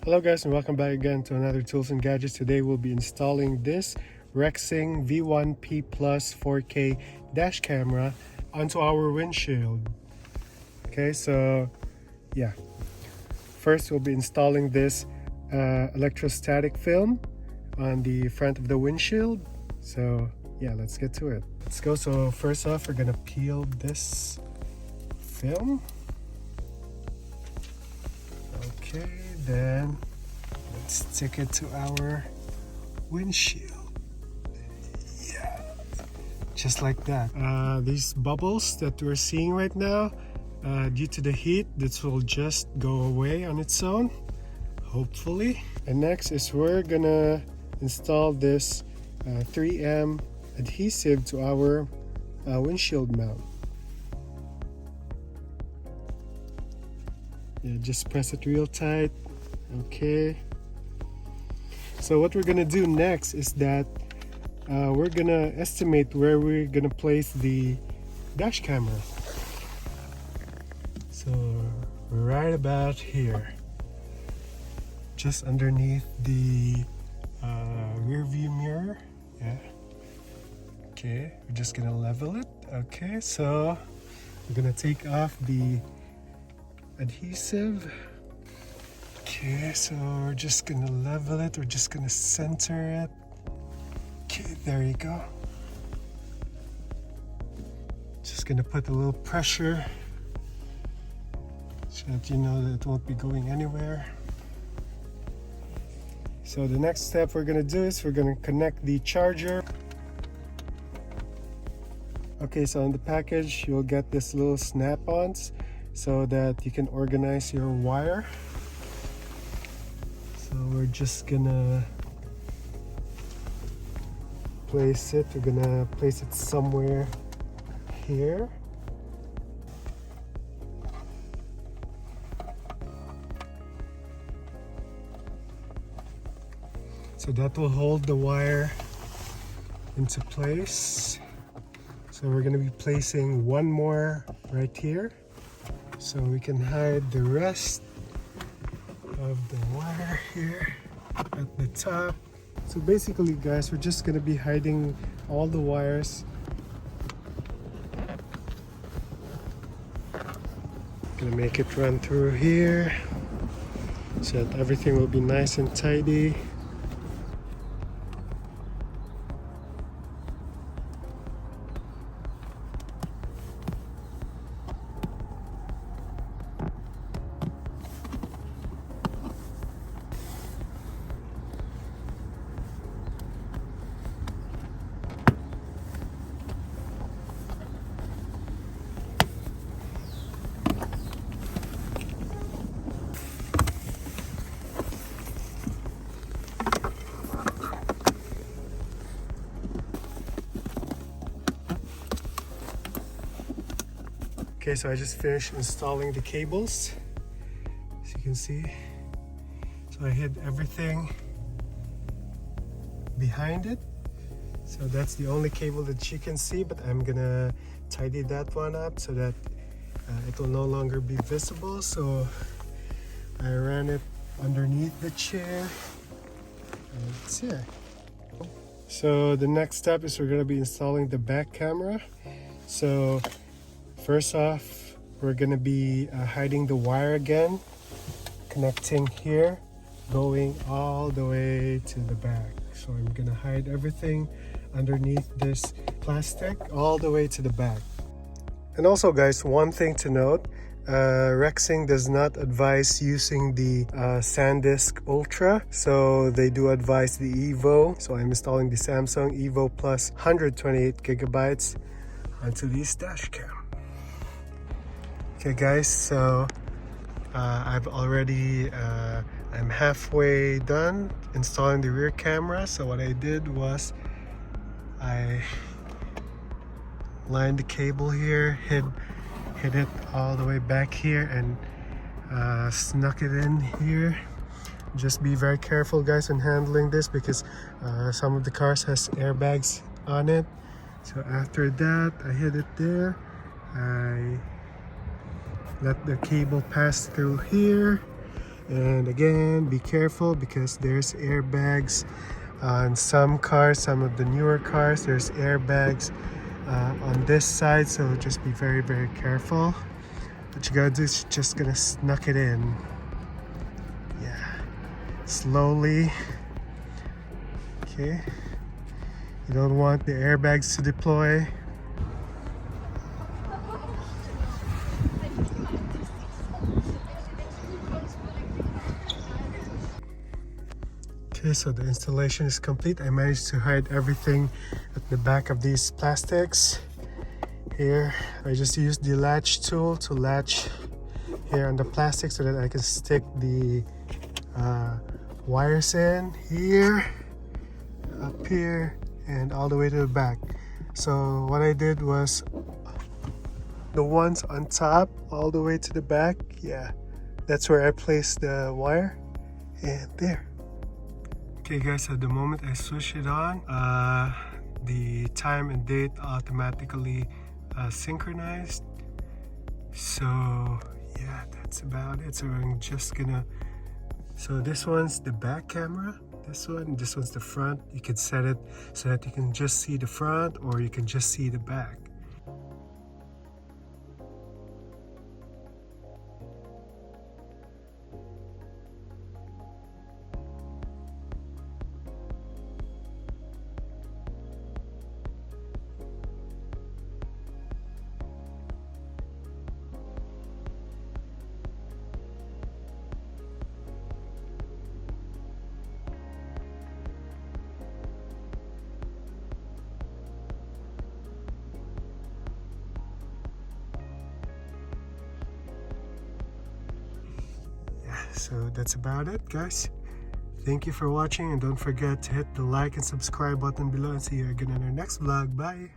Hello guys and welcome back again to another Tools and Gadgets. Today we'll be installing this Rexing V1P Plus 4K dash camera onto our windshield. Okay, so yeah, first we'll be installing this electrostatic film on the front of the windshield. So yeah, let's get to it. Let's go. So first off, we're gonna peel this film. Okay, then let's stick it to our windshield. Yeah, just like that. These bubbles that we're seeing right now, due to the heat, this will just go away on its own, hopefully. And next is we're gonna install this 3M adhesive to our windshield mount. Yeah, just press it real tight. Okay. So what we're gonna do next is that we're gonna estimate where we're gonna place the dash camera. So right about here, just underneath the rear view mirror. Yeah. Okay, we're just gonna level it. Okay, so we're gonna take off the adhesive. Okay, so we're just gonna level it, we're just gonna center it. Okay, there you go. Just gonna put a little pressure so that you know that it won't be going anywhere. So the next step we're gonna do is we're gonna connect the charger. Okay, so in the package you'll get this little snap-ons so that you can organize your wire. So we're just gonna place it. We're gonna place it somewhere here. So that will hold the wire into place. So we're gonna be placing one more right here, so we can hide the rest of the wire here at the top. So basically guys, we're just gonna be hiding all the wires. Gonna make it run through here so that everything will be nice and tidy. Okay, so I just finished installing the cables, as you can see. So I hid everything behind it. So that's the only cable that you can see, but I'm gonna tidy that one up so that it will no longer be visible. So I ran it underneath the chair. And it's here. So the next step is we're gonna be installing the back camera. So first off, we're gonna be hiding the wire again, connecting here, going all the way to the back. So I'm gonna hide everything underneath this plastic all the way to the back. And also guys, one thing to note, Rexing does not advise using the SanDisk Ultra, so they do advise the Evo. So I'm installing the Samsung Evo Plus 128 gigabytes onto this dash cam. Okay guys, so I've already I'm halfway done installing the rear camera. So what I did was I lined the cable here, hid it all the way back here, and snuck it in here. Just be very careful guys when handling this, because some of the cars has airbags on it. So after that, I hid it there. I let the cable pass through here, And again, be careful because there's airbags on some cars, some of the newer cars. There's airbags on this side, so just be very, very careful. What you gotta do is just gonna snuck it in. Yeah, slowly. Okay, you don't want the airbags to deploy. Okay, so the installation is complete. I managed to hide everything at the back of these plastics. Here, I just used the latch tool to latch here on the plastic so that I can stick the wires in here, up here, and all the way to the back. So what I did was the ones on top all the way to the back, yeah, that's where I placed the wire, and there. Okay guys, at the moment I switch it on, the time and date automatically synchronized. So yeah, that's about it. So I'm just gonna, so this one's the back camera, this one's the front. You can set it so that you can just see the front or you can just see the back. So that's about it, guys. Thank you for watching, and don't forget to hit the like and subscribe button below, and see you again in our next vlog. Bye.